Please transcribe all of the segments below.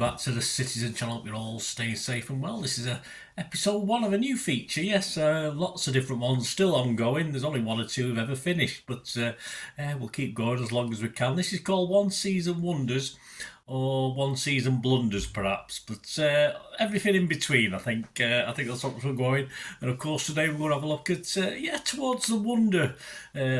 back to the Citizen channel. Hope you're all staying safe and well. This is episode 1 of a new feature. Yes, lots of different ones still ongoing. There's only 1 or 2 have ever finished, but we'll keep going as long as we can. This is called One Season Wonders, or One Season Blunders perhaps, but everything in between. I think that's what we're going. And of course today we're going to have a look at towards the wonder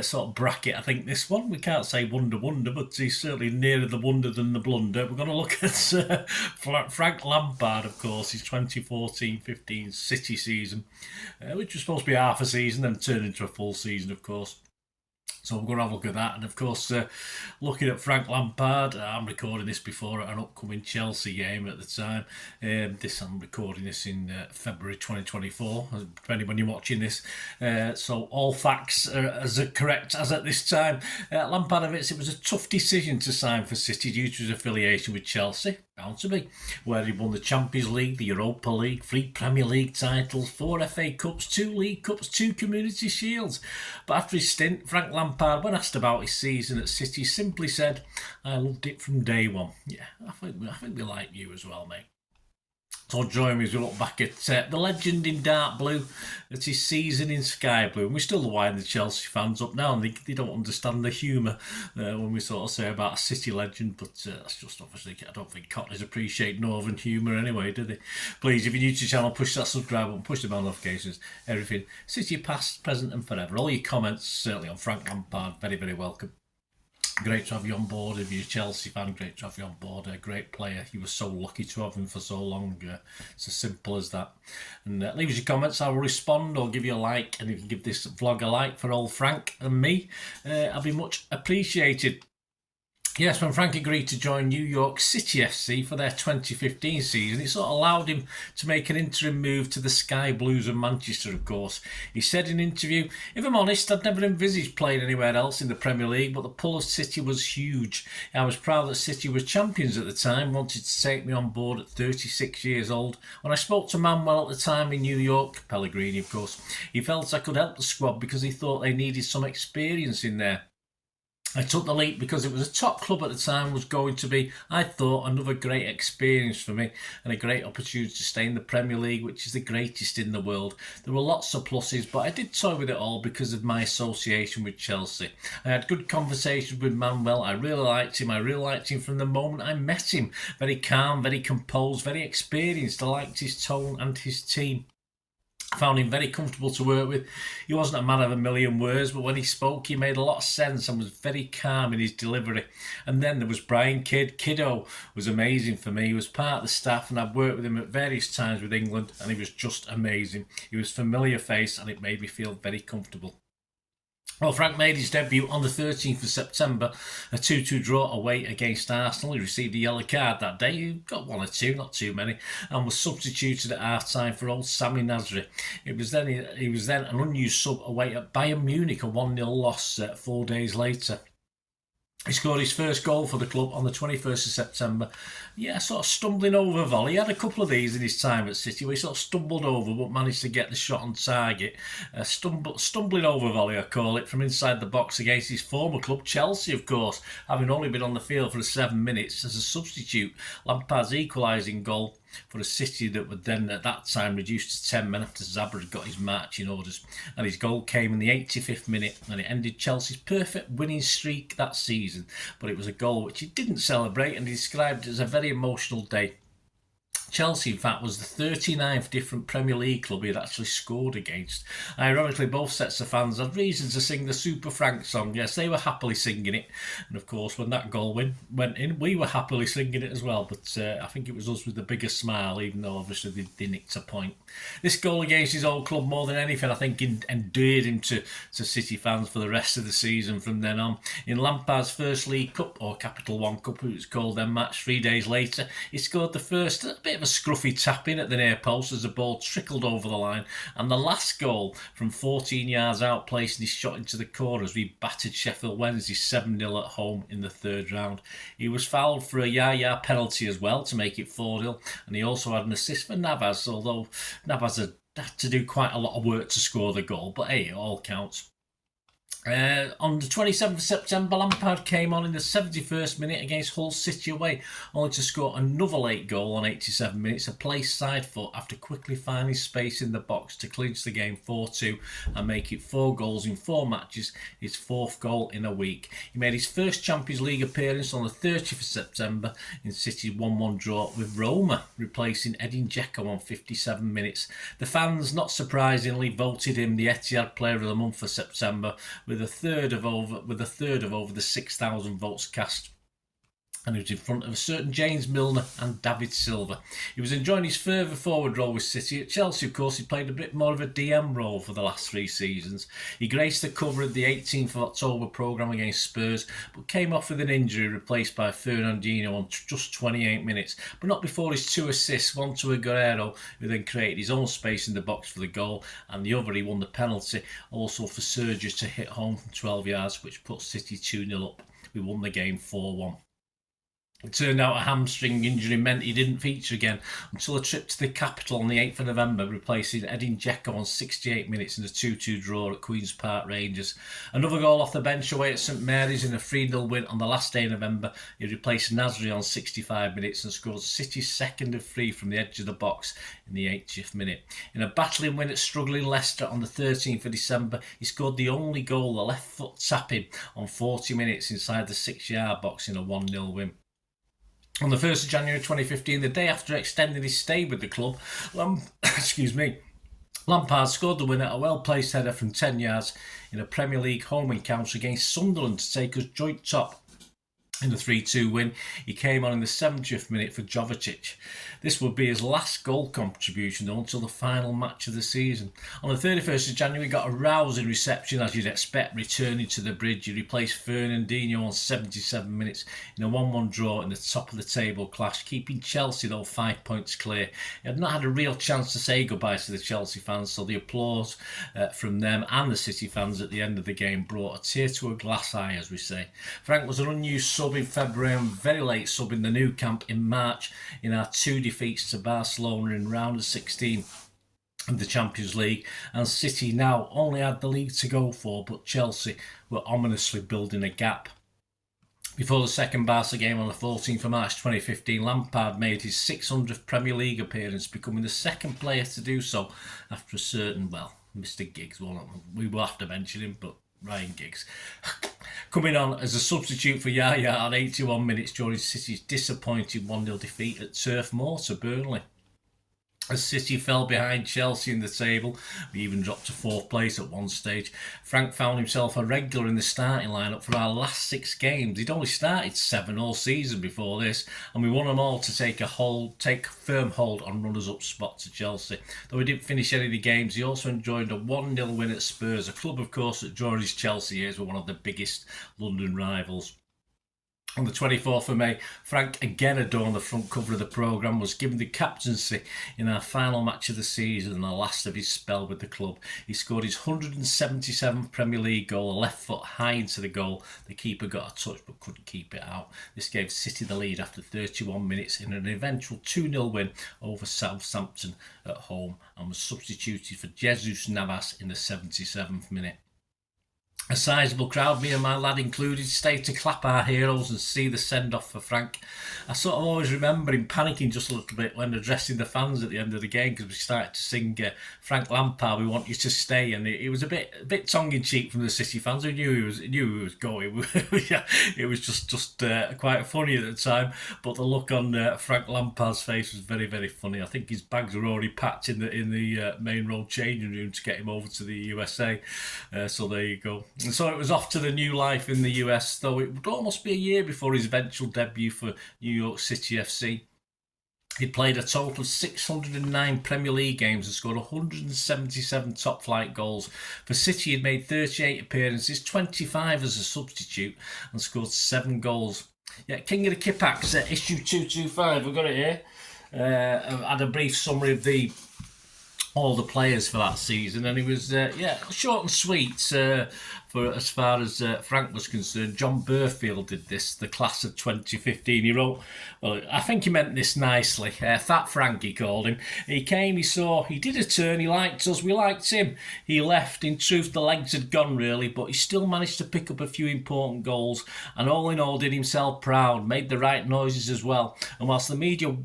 sort of bracket. I think this one, we can't say wonder, but he's certainly nearer the wonder than the blunder. We're going to look at Frank Lampard, of course, his 2014-15 City season, which was supposed to be half a season, then turned into a full season, of course. So we're going to have a look at that. And of course, looking at Frank Lampard, I'm recording this before an upcoming Chelsea game at the time. I'm recording this in February 2024, depending when you're watching this. So all facts are as correct as at this time. Lampard admits it was a tough decision to sign for City due to his affiliation with Chelsea. Bound to be, where he won the Champions League, the Europa League, 3 Premier League titles, 4 FA Cups, 2 League Cups, 2 Community Shields. But after his stint, Frank Lampard, when asked about his season at City, simply said, "I loved it from day one." Yeah, I think we like you as well, mate. So join me as we look back at the legend in dark blue, at his season in sky blue. And we still wind the Chelsea fans up now, and they don't understand the humour when we sort of say about a City legend. But that's just obviously, I don't think Cockneys appreciate Northern humour anyway, do they? Please, if you're new to the channel, push that subscribe button, push the bell notifications, everything. City past, present and forever. All your comments, certainly on Frank Lampard, very, very welcome. Great to have you on board. If you're a Chelsea fan, great to have you on board. A great player. You were so lucky to have him for so long. It's as simple as that. And leave us your comments. I will respond or give you a like. And if you can give this vlog a like for old Frank and me, I'll be much appreciated. Yes, when Frank agreed to join New York City FC for their 2015 season, it sort of allowed him to make an interim move to the Sky Blues of Manchester, of course. He said in an interview, "If I'm honest, I'd never envisaged playing anywhere else in the Premier League, but the pull of City was huge. I was proud that City was champions at the time, wanted to take me on board at 36 years old. When I spoke to Manuel at the time in New York," Pellegrini, of course, "he felt I could help the squad because he thought they needed some experience in there. I took the leap because it was a top club at the time, was going to be, I thought, another great experience for me and a great opportunity to stay in the Premier League, which is the greatest in the world. There were lots of pluses, but I did toy with it all because of my association with Chelsea. I had good conversations with Manuel. I really liked him from the moment I met him. Very calm, very composed, very experienced. I liked his tone and his team. I found him very comfortable to work with. He wasn't a man of a million words, but when he spoke, he made a lot of sense and was very calm in his delivery. And then there was Brian Kidd. Kiddo was amazing for me. He was part of the staff, and I've worked with him at various times with England, and he was just amazing. He was a familiar face, and it made me feel very comfortable." Well, Frank made his debut on the 13th of September, a 2-2 draw away against Arsenal. He received a yellow card that day. He got 1 or 2, not too many, and was substituted at half-time for old Sami Nasri. He was then an unused sub away at Bayern Munich, a 1-0 loss 4 days later. He scored his first goal for the club on the 21st of September. Yeah, sort of stumbling over volley. He had a couple of these in his time at City where he sort of stumbled over but managed to get the shot on target. Stumbling over volley, I call it, from inside the box against his former club, Chelsea, of course, having only been on the field for 7 minutes as a substitute. Lampard's equalising goal for a City that were then at that time reduced to 10 men after Zabra had got his marching orders. And his goal came in the 85th minute, and it ended Chelsea's perfect winning streak that season. But it was a goal which he didn't celebrate, and he described it as a very emotional day. Chelsea, in fact, was the 39th different Premier League club he had actually scored against. Ironically, both sets of fans had reason to sing the Super Frank song. Yes, they were happily singing it. And of course, when that goal went in, we were happily singing it as well. But I think it was us with the biggest smile, even though obviously they nicked a point. This goal against his old club, more than anything, I think endeared him to City fans for the rest of the season from then on. In Lampard's first League Cup, or Capital One Cup, it was called then, match 3 days later, he scored the first, a bit of a scruffy tap in at the near post as the ball trickled over the line, and the last goal from 14 yards out, placing his shot into the corner as we battered Sheffield Wednesday 7-0 at home in the 3rd round. He was fouled for a Yaya penalty as well to make it 4-0, and he also had an assist for Navas, although Navas had to do quite a lot of work to score the goal, but hey, it all counts. On the 27th of September, Lampard came on in the 71st minute against Hull City away, only to score another late goal on 87 minutes, a placed side foot after quickly finding space in the box to clinch the game 4-2 and make it 4 goals in 4 matches, his 4th goal in a week. He made his first Champions League appearance on the 30th of September in City's 1-1 draw with Roma, replacing Edin Dzeko on 57 minutes. The fans, not surprisingly, voted him the Etihad Player of the Month for September, with a third of over the 6,000 votes cast. And he was in front of a certain James Milner and David Silva. He was enjoying his further forward role with City. At Chelsea, of course, he played a bit more of a DM role for the last 3 seasons. He graced the cover of the 18th of October programme against Spurs, but came off with an injury, replaced by Fernandinho on just 28 minutes, but not before his 2 assists, one to Aguero, who then created his own space in the box for the goal, and the other he won the penalty, also for Sergio to hit home from 12 yards, which put City 2-0 up. We won the game 4-1. It turned out a hamstring injury meant he didn't feature again until a trip to the capital on the 8th of November, replacing Edin Dzeko on 68 minutes in a 2-2 draw at Queen's Park Rangers. Another goal off the bench away at St Mary's in a 3-0 win on the last day of November. He replaced Nasri on 65 minutes and scored City's second of 3 from the edge of the box in the 80th minute. In a battling win at struggling Leicester on the 13th of December, he scored the only goal, the left foot tapping on 40 minutes inside the 6-yard box in a 1-0 win. On the 1st of January 2015, the day after extending his stay with the club, Lampard scored the winner, a well-placed header from 10 yards in a Premier League home encounter against Sunderland to take us joint top. In the 3-2 win, he came on in the 70th minute for Jovetic. This would be his last goal contribution though, until the final match of the season. On the 31st of January, he got a rousing reception as you'd expect, returning to the bridge. He replaced Fernandinho on 77 minutes in a 1-1 draw in the top of the table clash, keeping Chelsea though 5 points clear. He had not had a real chance to say goodbye to the Chelsea fans, so the applause from them and the City fans at the end of the game brought a tear to a glass eye, as we say. Frank was an unused sub in February and very late sub in the new camp in March in our 2 defeats to Barcelona in round of 16 of the Champions League, and City now only had the league to go for, but Chelsea were ominously building a gap. Before the second Barca game on the 14th of March 2015, Lampard made his 600th Premier League appearance, becoming the second player to do so after a certain, Mr. Giggs. We will have to mention him, but Ryan Giggs coming on as a substitute for Yaya at 81 minutes during City's disappointing 1-0 defeat at Turf Moor to Burnley. As City fell behind Chelsea in the table, we even dropped to 4th place at one stage. Frank found himself a regular in the starting lineup for our last 6 games. He'd only started 7 all season before this, and we won them all to take a firm hold on runners-up spot to Chelsea. Though he didn't finish any of the games, he also enjoyed a 1-0 win at Spurs, a club, of course, that during his Chelsea years were one of the biggest London rivals. On the 24th of May, Frank again adorned the front cover of the programme, was given the captaincy in our final match of the season and the last of his spell with the club. He scored his 177th Premier League goal, a left foot high into the goal. The keeper got a touch but couldn't keep it out. This gave City the lead after 31 minutes in an eventual 2-0 win over Southampton at home, and was substituted for Jesus Navas in the 77th minute. A sizable crowd, me and my lad included, stayed to clap our heroes and see the send-off for Frank. I sort of always remember him panicking just a little bit when addressing the fans at the end of the game, because we started to sing Frank Lampard, we want you to stay, and it was a bit tongue-in-cheek from the City fans who knew he was going. Yeah, it was just quite funny at the time, but the look on Frank Lampard's face was very, very funny. I think his bags were already packed in the main road changing room to get him over to the USA, so there you go. And so it was off to the new life in the US, though it would almost be a year before his eventual debut for New York City FC. He played a total of 609 Premier League games and scored 177 top-flight goals. For City, he'd made 38 appearances, 25 as a substitute, and scored 7 goals. Yeah, King of the Kippax, issue 225, we've got it here. I had a brief summary of the all the players for that season, and he was short and sweet for as far as Frank was concerned. John Burfield did this, the class of 2015. He wrote, well, I think he meant this nicely. Fat Frank, he called him. He came, he saw, he did a turn, he liked us, we liked him. He left. In truth, the legs had gone really, but he still managed to pick up a few important goals, and all in all did himself proud, made the right noises as well. And whilst the media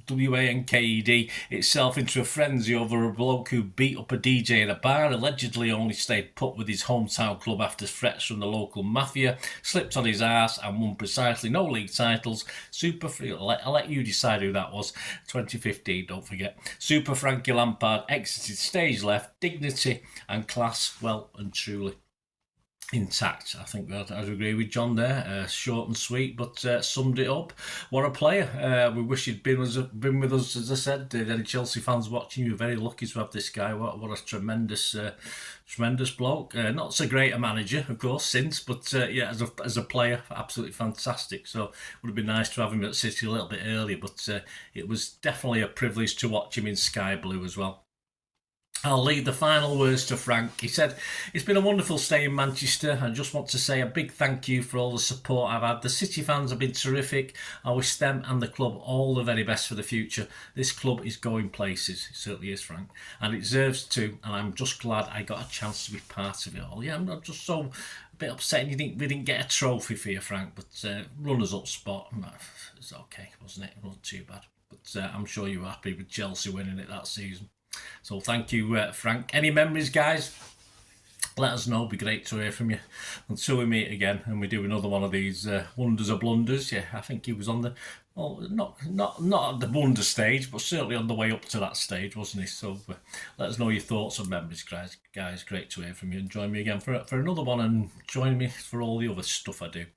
WANKED itself into a frenzy over a bloke who beat up a DJ in a bar, allegedly only stayed put with his hometown club after threats from the local mafia, slipped on his arse and won precisely no league titles. I'll let you decide who that was. 2015, don't forget. Super Frankie Lampard exited stage left, dignity and class well and truly intact. I think I'd agree with John there. Short and sweet, but summed it up. What a player. We wish he'd been with us, as I said. Any Chelsea fans watching, you're very lucky to have this guy. What a tremendous bloke. Not so great a manager, of course, since, but as a player, absolutely fantastic. So it would have been nice to have him at City a little bit earlier, but it was definitely a privilege to watch him in sky blue as well. I'll leave the final words to Frank. He said, "It's been a wonderful stay in Manchester. I just want to say a big thank you for all the support I've had. The City fans have been terrific. I wish them and the club all the very best for the future. This club is going places." It certainly is, Frank. "And it deserves to, and I'm just glad I got a chance to be part of it all." Yeah, I'm not just so a bit upset we didn't get a trophy for you, Frank, but runners-up spot, it's okay, wasn't it? It wasn't too bad. But I'm sure you were happy with Chelsea winning it that season. So thank you, Frank. Any memories, guys? Let us know. It'd be great to hear from you. Until we meet again and we do another one of these Wonders or Blunders. Yeah, I think he was on the, not at the Blunder stage, but certainly on the way up to that stage, wasn't he? So let us know your thoughts and memories, guys. Great to hear from you. And join me again for another one, and join me for all the other stuff I do.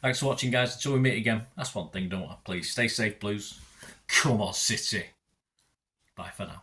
Thanks for watching, guys. Until we meet again, that's one thing, don't I? Please stay safe, Blues. Come on, City. Bye for now.